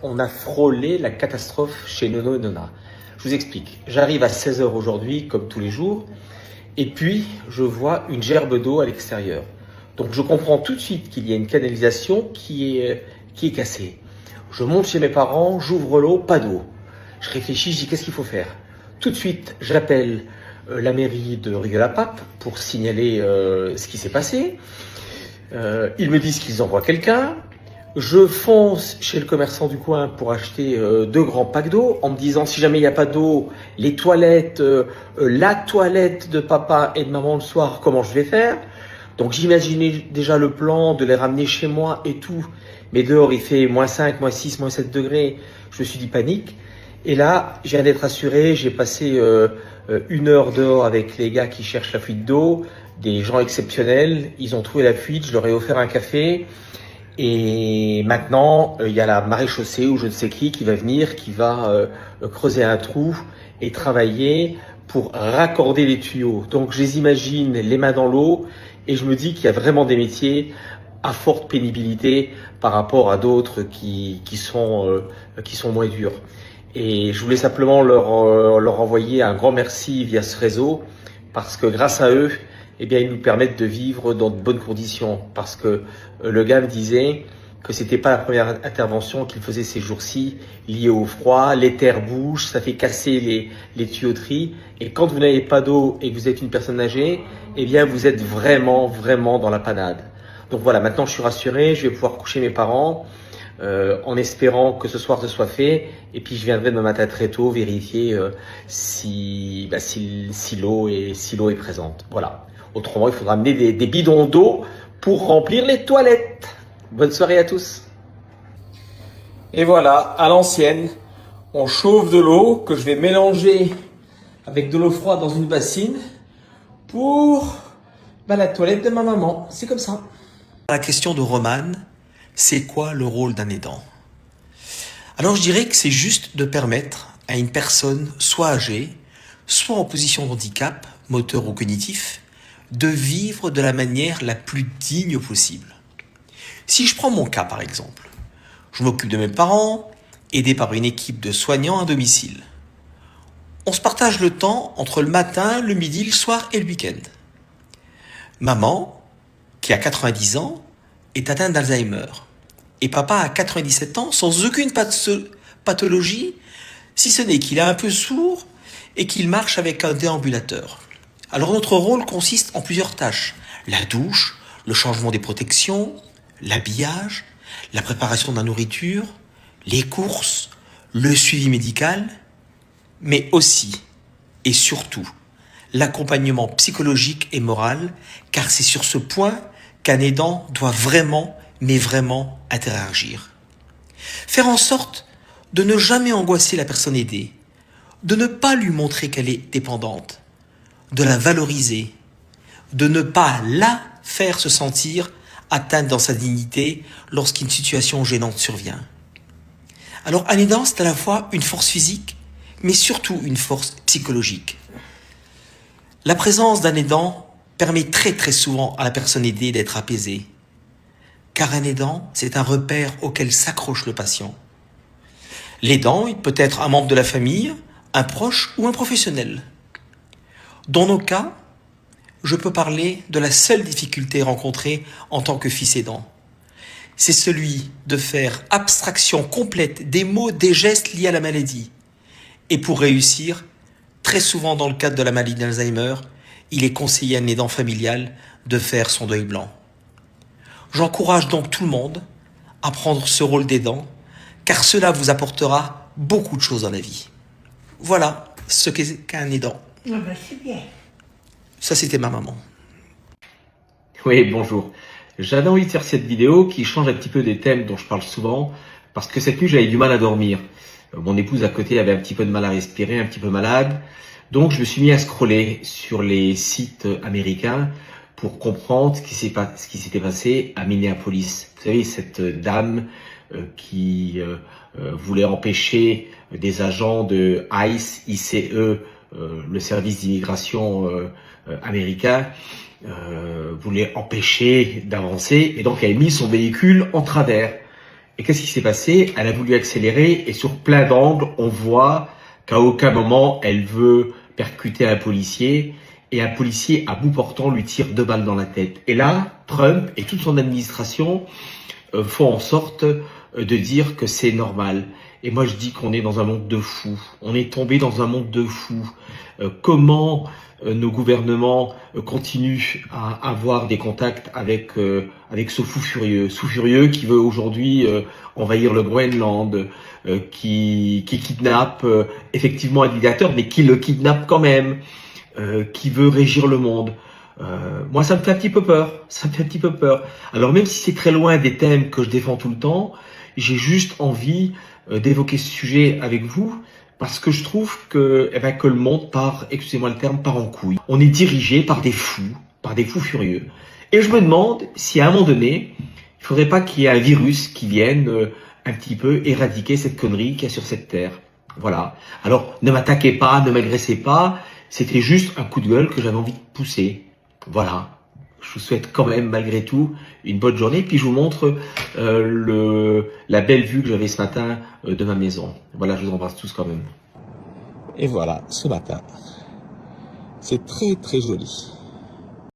On a frôlé la catastrophe chez Nono et Nona. Je vous explique. J'arrive à 16 h aujourd'hui, comme tous les jours, et puis je vois une gerbe d'eau à l'extérieur. Donc je comprends tout de suite qu'il y a une canalisation qui est cassée. Je monte chez mes parents, j'ouvre l'eau, pas d'eau. Je réfléchis, je dis qu'est-ce qu'il faut faire? Tout de suite, j'appelle la mairie de Rieux-la-Pape pour signaler ce qui s'est passé. Ils me disent qu'ils envoient quelqu'un. Je fonce chez le commerçant du coin pour acheter 2 grands packs d'eau en me disant si jamais il n'y a pas d'eau, les toilettes, la toilette de papa et de maman le soir, comment je vais faire? Donc j'imaginais déjà le plan de les ramener chez moi et tout. Mais dehors il fait -5, -6, -7 degrés. Je me suis dit panique. Et là, je viens d'être assuré, j'ai passé 1 heure dehors avec les gars qui cherchent la fuite d'eau, des gens exceptionnels. Ils ont trouvé la fuite, je leur ai offert un café. Et maintenant, il y a la maréchaussée ou je ne sais qui va venir, qui va creuser un trou et travailler pour raccorder les tuyaux. Donc je les imagine les mains dans l'eau et je me dis qu'il y a vraiment des métiers à forte pénibilité par rapport à d'autres qui sont moins durs. Et je voulais simplement leur envoyer un grand merci via ce réseau parce que grâce à eux, eh bien, ils nous permettent de vivre dans de bonnes conditions. Parce que le gars me disait que c'était pas la première intervention qu'il faisait ces jours-ci, liée au froid, les terres bougent, ça fait casser les tuyauteries. Et quand vous n'avez pas d'eau et que vous êtes une personne âgée, eh bien, vous êtes vraiment, vraiment dans la panade. Donc voilà, maintenant je suis rassuré, je vais pouvoir coucher mes parents, en espérant que ce soir ce soit fait. Et puis je viendrai demain matin très tôt vérifier si l'eau est présente. Voilà. Autrement, il faudra amener des bidons d'eau pour remplir les toilettes. Bonne soirée à tous. Et voilà, à l'ancienne, on chauffe de l'eau que je vais mélanger avec de l'eau froide dans une bassine pour la toilette de ma maman. C'est comme ça. La question de Romane, c'est quoi le rôle d'un aidant? Alors je dirais que c'est juste de permettre à une personne, soit âgée, soit en position de handicap, moteur ou cognitif, de vivre de la manière la plus digne possible. Si je prends mon cas par exemple, je m'occupe de mes parents, aidé par une équipe de soignants à domicile. On se partage le temps entre le matin, le midi, le soir et le week-end. Maman, qui a 90 ans, est atteinte d'Alzheimer. Et papa a 97 ans sans aucune pathologie, si ce n'est qu'il est un peu sourd et qu'il marche avec un déambulateur. Alors notre rôle consiste en plusieurs tâches. La douche, le changement des protections, l'habillage, la préparation de la nourriture, les courses, le suivi médical, mais aussi et surtout l'accompagnement psychologique et moral, car c'est sur ce point qu'un aidant doit vraiment, mais vraiment interagir. Faire en sorte de ne jamais angoisser la personne aidée, de ne pas lui montrer qu'elle est dépendante, de la valoriser, de ne pas la faire se sentir atteinte dans sa dignité lorsqu'une situation gênante survient. Alors un aidant, c'est à la fois une force physique, mais surtout une force psychologique. La présence d'un aidant permet très très souvent à la personne aidée d'être apaisée, car un aidant, c'est un repère auquel s'accroche le patient. L'aidant, il peut être un membre de la famille, un proche ou un professionnel. Dans nos cas, je peux parler de la seule difficulté rencontrée en tant que fils aidant. C'est celui de faire abstraction complète des mots, des gestes liés à la maladie. Et pour réussir, très souvent dans le cadre de la maladie d'Alzheimer, il est conseillé à un aidant familial de faire son deuil blanc. J'encourage donc tout le monde à prendre ce rôle d'aidant, car cela vous apportera beaucoup de choses dans la vie. Voilà ce qu'un aidant. Ah ben c'est bien. Ça, c'était ma maman. Oui, bonjour. J'avais envie de faire cette vidéo qui change un petit peu des thèmes dont je parle souvent, parce que cette nuit, j'avais du mal à dormir. Mon épouse à côté avait un petit peu de mal à respirer, un petit peu malade. Donc, je me suis mis à scroller sur les sites américains pour comprendre ce qui s'était passé à Minneapolis. Vous savez, cette dame qui voulait empêcher des agents de ICE, le service d'immigration américain, voulait empêcher d'avancer et donc elle a mis son véhicule en travers. Et qu'est-ce qui s'est passé? Elle a voulu accélérer et sur plein d'angles, on voit qu'à aucun moment elle veut percuter un policier et un policier à bout portant lui tire 2 balles dans la tête. Et là, Trump et toute son administration font en sorte de dire que c'est normal. Et moi je dis qu'on est dans un monde de fous. On est tombé dans un monde de fous. Comment nos gouvernements continuent à avoir des contacts avec ce fou furieux qui veut aujourd'hui envahir le Groenland, qui kidnappe effectivement un dictateur, mais qui le kidnappe quand même, qui veut régir le monde. Moi, ça me fait un petit peu peur. Ça me fait un petit peu peur. Alors, même si c'est très loin des thèmes que je défends tout le temps, j'ai juste envie d'évoquer ce sujet avec vous parce que je trouve que le monde part, excusez-moi le terme, part en couille. On est dirigé par des fous furieux. Et je me demande si à un moment donné, il faudrait pas qu'il y ait un virus qui vienne un petit peu éradiquer cette connerie qu'il y a sur cette terre. Voilà. Alors, ne m'attaquez pas, ne m'agressez pas. C'était juste un coup de gueule que j'avais envie de pousser. Voilà. Je vous souhaite quand même, malgré tout, une bonne journée. Puis je vous montre la belle vue que j'avais ce matin de ma maison. Voilà, je vous embrasse tous quand même. Et voilà, ce matin, c'est très très joli.